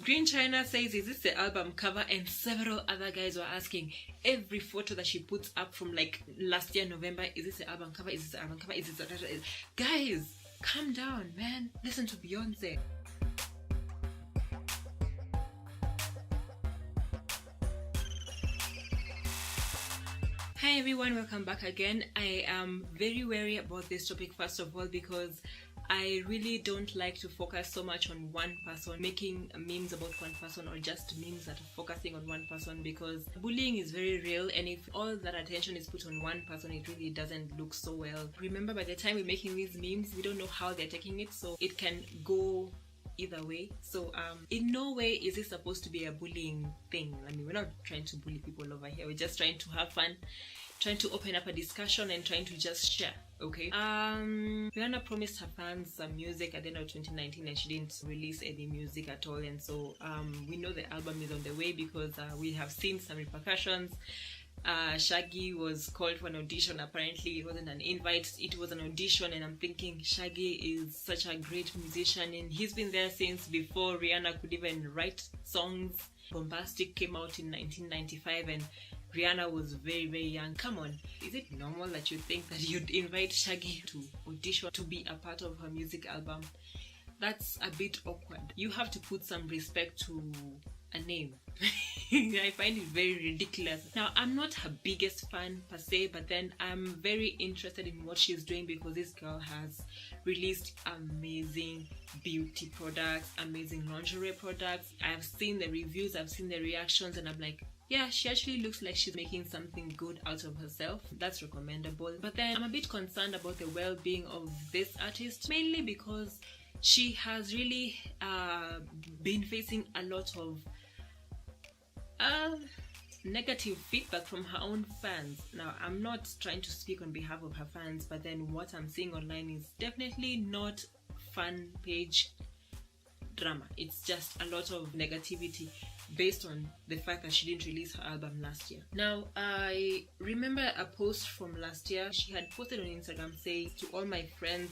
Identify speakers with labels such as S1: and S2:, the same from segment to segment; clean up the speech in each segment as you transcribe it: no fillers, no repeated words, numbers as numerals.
S1: Green China says, is this the album cover? And several other guys were asking every photo that she puts up from like last year November, is this the album cover? Is this the album cover? Is this the... Guys, calm down, man. Listen to Beyonce. Hi everyone, welcome back again. I am very wary about this topic, first of all, because I really don't like to focus so much on one person, making memes about one person or just memes that are focusing on one person, because bullying is very real, and if all that attention is put on one person, it really doesn't look so well. Remember, by the time we're making these memes, we don't know how they're taking it, so it can go either way. So in no way is this supposed to be a bullying thing. I mean, we're not trying to bully people over here, we're just trying to have fun, trying to open up a discussion and trying to just share. Okay, Rihanna promised her fans some music at the end of 2019 and she didn't release any music at all, and so we know the album is on the way because we have seen some repercussions. Shaggy was called for an audition. Apparently it wasn't an invite, it was an audition, and I'm thinking Shaggy is such a great musician and he's been there since before Rihanna could even write songs. Bombastic came out in 1995 and Rihanna was very, very young. Come on, is it normal that you think that you'd invite Shaggy to audition to be a part of her music album? That's a bit awkward. You have to put some respect to a name. I find it very ridiculous. Now, I'm not her biggest fan per se, but then I'm very interested in what she's doing because this girl has released amazing beauty products, amazing lingerie products. I've seen the reviews, I've seen the reactions, and I'm like, yeah, she actually looks like she's making something good out of herself. That's recommendable. But then I'm a bit concerned about the well-being of this artist, mainly because she has really been facing a lot of negative feedback from her own fans. Now, I'm not trying to speak on behalf of her fans, but then what I'm seeing online is definitely not fan page drama. It's just a lot of negativity based on the fact that she didn't release her album last year. Now, I remember a post from last year. She had posted on Instagram saying, to all my friends,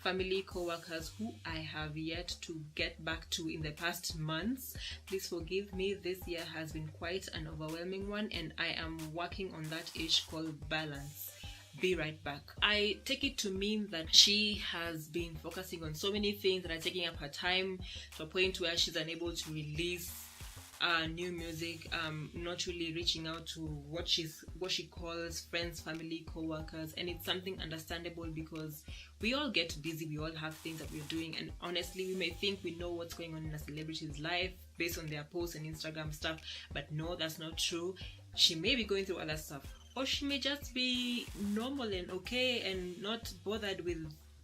S1: family, co-workers who I have yet to get back to in the past months, please forgive me. This year has been quite an overwhelming one and I am working on that issue called balance. Be right back. I take it to mean that she has been focusing on so many things that are taking up her time to a point where she's unable to release new music, not really reaching out to what she calls friends, family, co-workers, and it's something understandable because we all get busy, we all have things that we're doing, and honestly we may think we know what's going on in a celebrity's life based on their posts and Instagram stuff, but no, that's not true. She may be going through other stuff, or she may just be normal and okay and not bothered with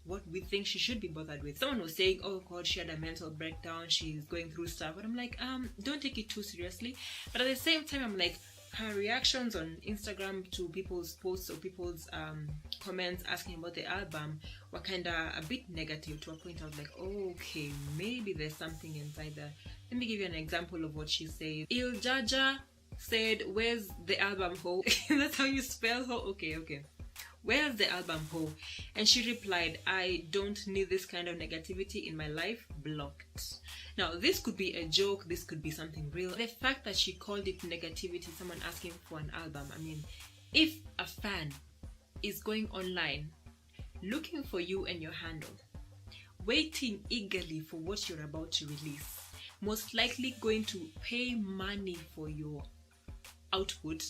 S1: what we think she should be bothered with. Someone was saying, oh god, she had a mental breakdown, she's going through stuff, but I'm like, don't take it too seriously. But at the same time, I'm like, her reactions on Instagram to people's posts or people's comments asking about the album were kind of a bit negative, to a point I was like, oh, okay, maybe there's something inside there. Let me give you an example of what she said. Il Jaja said, where's the album ho? That's how you spell ho? Okay. Where's the album ho? And she replied, I don't need this kind of negativity in my life. Blocked. Now, this could be a joke, this could be something real. The fact that she called it negativity, someone asking for an album, I mean, if a fan is going online looking for you and your handle, waiting eagerly for what you're about to release, most likely going to pay money for your output,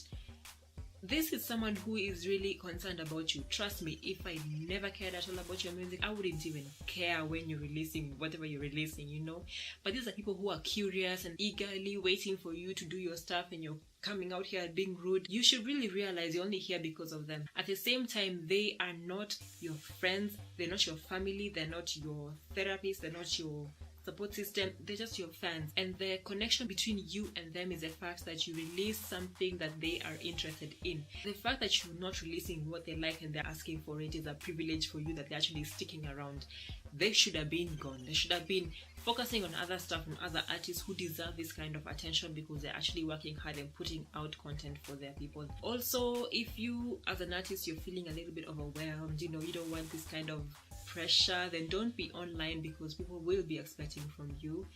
S1: this is someone who is really concerned about you. Trust me, if I never cared at all about your music, I wouldn't even care when you're releasing whatever you're releasing, you know. But these are people who are curious and eagerly waiting for you to do your stuff, and you're coming out here being rude. You should really realize you're only here because of them. At the same time, they are not your friends, they're not your family, they're not your therapist, they're not your support system, they're just your fans, and the connection between you and them is the fact that you release something that they are interested in. The fact that you're not releasing what they like and they're asking for it is a privilege for you, that they're actually sticking around. They should have been gone. They should have been focusing on other stuff and other artists who deserve this kind of attention because they're actually working hard and putting out content for their people. Also, if you as an artist, you're feeling a little bit overwhelmed, you know, you don't want this kind of pressure, then don't be online because people will be expecting from you.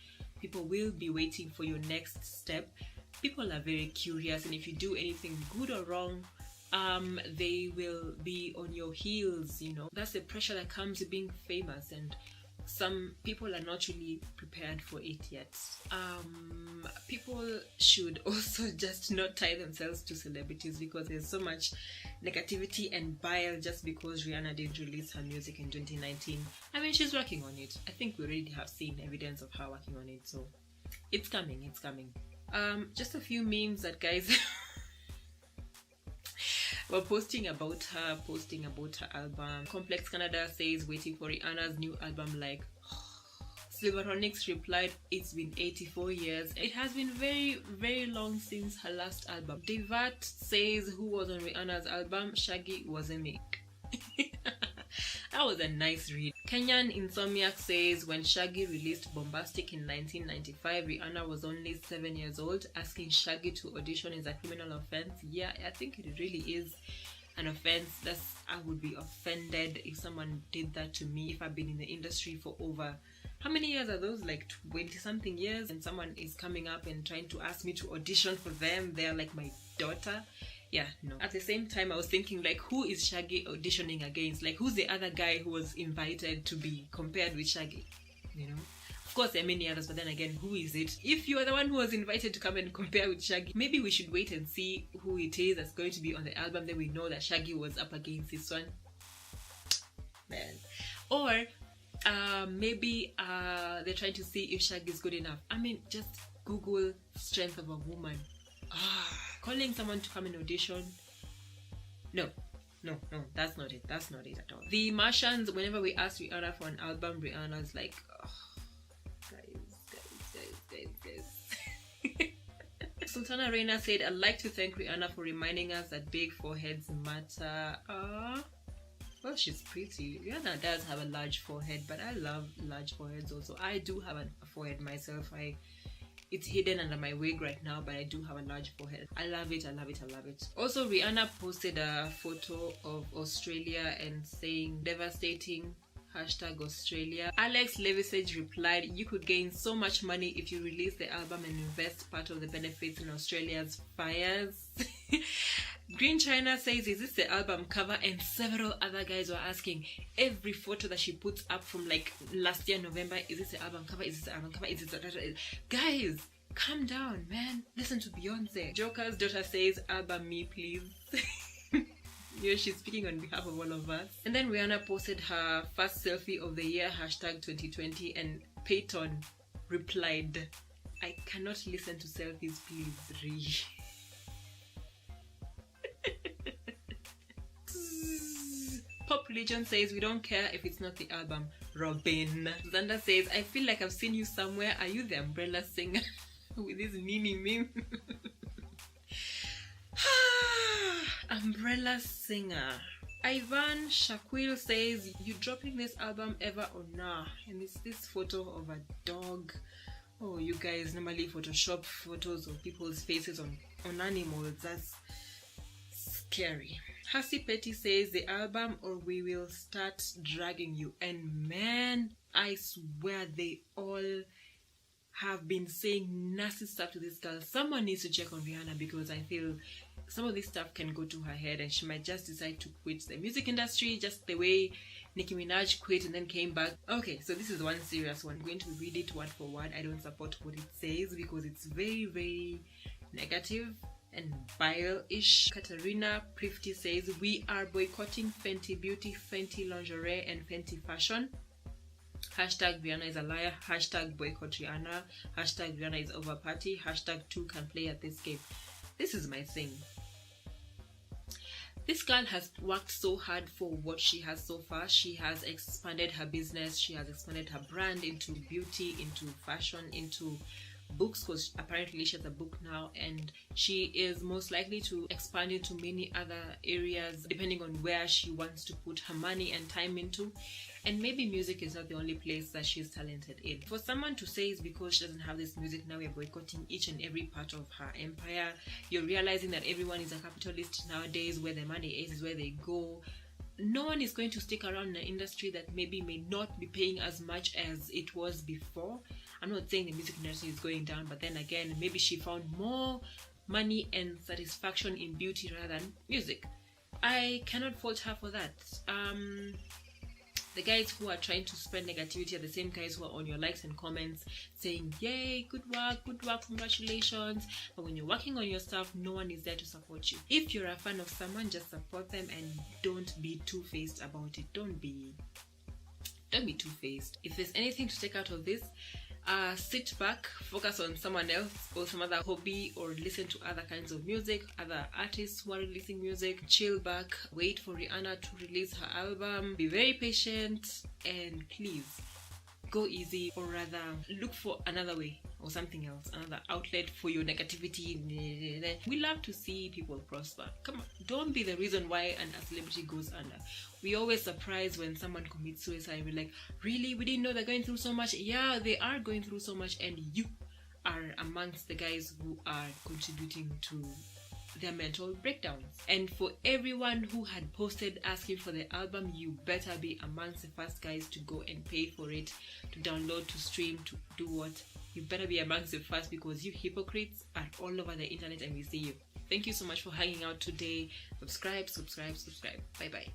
S1: People will be waiting for your next step. People are very curious, and if you do anything good or wrong, they will be on your heels, you know. That's the pressure that comes with being famous, and some people are not really prepared for it yet. People should also just not tie themselves to celebrities, because there's so much negativity and bile just because Rihanna didn't release her music in 2019. I mean, she's working on it. I think we already have seen evidence of her working on it, so it's coming. Just a few memes that guys were posting about her album. Complex Canada says waiting for Rihanna's new album like Silveronics replied, it's been 84 years. It has been very, very long since her last album. Devat says who was on Rihanna's album? Shaggy, wasn't me. That was a nice read. Kenyan Insomniac says when Shaggy released Bombastic in 1995, Rihanna was only 7 years old. Asking Shaggy to audition is a criminal offense. Yeah, I think it really is an offense. I would be offended if someone did that to me, if I've been in the industry for over, how many years are those? Like 20 something years, and someone is coming up and trying to ask me to audition for them. They're like my daughter. Yeah, no. At the same time, I was thinking, like, who is Shaggy auditioning against? Like, who's the other guy who was invited to be compared with Shaggy? You know? Of course, there are many others, but then again, who is it? If you are the one who was invited to come and compare with Shaggy, maybe we should wait and see who it is that's going to be on the album. Then we know that Shaggy was up against this one. Man. Or maybe they're trying to see if Shaggy is good enough. I mean, just Google strength of a woman. Calling someone to come and audition, no, that's not it at all. The Martians, whenever we ask Rihanna for an album, Rihanna's like, oh, guys. Sultana Reina said, I'd like to thank Rihanna for reminding us that big foreheads matter. Well, she's pretty. Rihanna does have a large forehead, but I love large foreheads also. I do have a forehead myself. It's hidden under my wig right now, but I do have a large forehead. I love it. Also, Rihanna posted a photo of Australia and saying devastating #Australia. Alex Levisage replied, you could gain so much money if you release the album and invest part of the benefits in Australia's fires. Green China says, is this the album cover? And several other guys were asking every photo that she puts up from like last year November, is this the album cover? Is this the album cover? Is this the... Guys, calm down, man. Listen to Beyonce. Joker's daughter says, album me please. You know, she's speaking on behalf of all of us. And then Rihanna posted her first selfie of the year, #2020, and Peyton replied, I cannot listen to selfies, please, Ree. Pop Religion says, we don't care if it's not the album. Robin. Xander says, I feel like I've seen you somewhere. Are you the umbrella singer? With this mini meme. Umbrella singer. Ivan Shaquille says, you dropping this album ever or nah? And it's this photo of a dog. Oh, you guys normally Photoshop photos of people's faces on animals. That's scary. Hassie Petty says, the album or we will start dragging you. And man, I swear they all have been saying nasty stuff to this girl. Someone needs to check on Rihanna, because I feel some of this stuff can go to her head and she might just decide to quit the music industry, just the way Nicki Minaj quit and then came back. Okay, so this is one serious one. I'm going to read it word for word. I don't support what it says because it's very, very negative and vile-ish. Katarina Prifty says, we are boycotting Fenty Beauty, Fenty Lingerie and Fenty Fashion. #Rihanna is a liar. #boycott Rihanna. #Rihanna is over party. #2 can play at this game. This is my thing. This girl has worked so hard for what she has so far. She has expanded her business. She has expanded her brand into beauty, into fashion, into books, because apparently she has a book now, and she is most likely to expand into many other areas depending on where she wants to put her money and time into. And maybe music is not the only place that she's talented in. For someone to say it's because she doesn't have this music, now we're boycotting each and every part of her empire, you're realizing that everyone is a capitalist nowadays. Where the money is where they go. no one is going to stick around in an industry that maybe may not be paying as much as it was before. I'm not saying the music industry is going down, but then again, maybe she found more money and satisfaction in beauty rather than music. I cannot fault her for that. The guys who are trying to spread negativity are the same guys who are on your likes and comments saying, yay, good work, congratulations. But when you're working on your stuff, no one is there to support you. If you're a fan of someone, just support them and don't be two-faced about it. Don't be two-faced. If there's anything to take out of this, sit back, focus on someone else or some other hobby, or listen to other kinds of music, other artists who are releasing music. Chill back, wait for Rihanna to release her album, be very patient, and please go easy, or rather look for another way or something else, another outlet for your negativity. We love to see people prosper. Come on, don't be the reason why a celebrity goes under. We always surprised when someone commits suicide. We're like, really? We didn't know they're going through so much? Yeah, they are going through so much, and you are amongst the guys who are contributing to their mental breakdowns. And for everyone who had posted asking for the album, you better be amongst the first guys to go and pay for it, to download, to stream, to do what. You better be amongst the first, because you hypocrites are all over the internet and we see you. Thank you so much for hanging out today. Subscribe. Bye bye.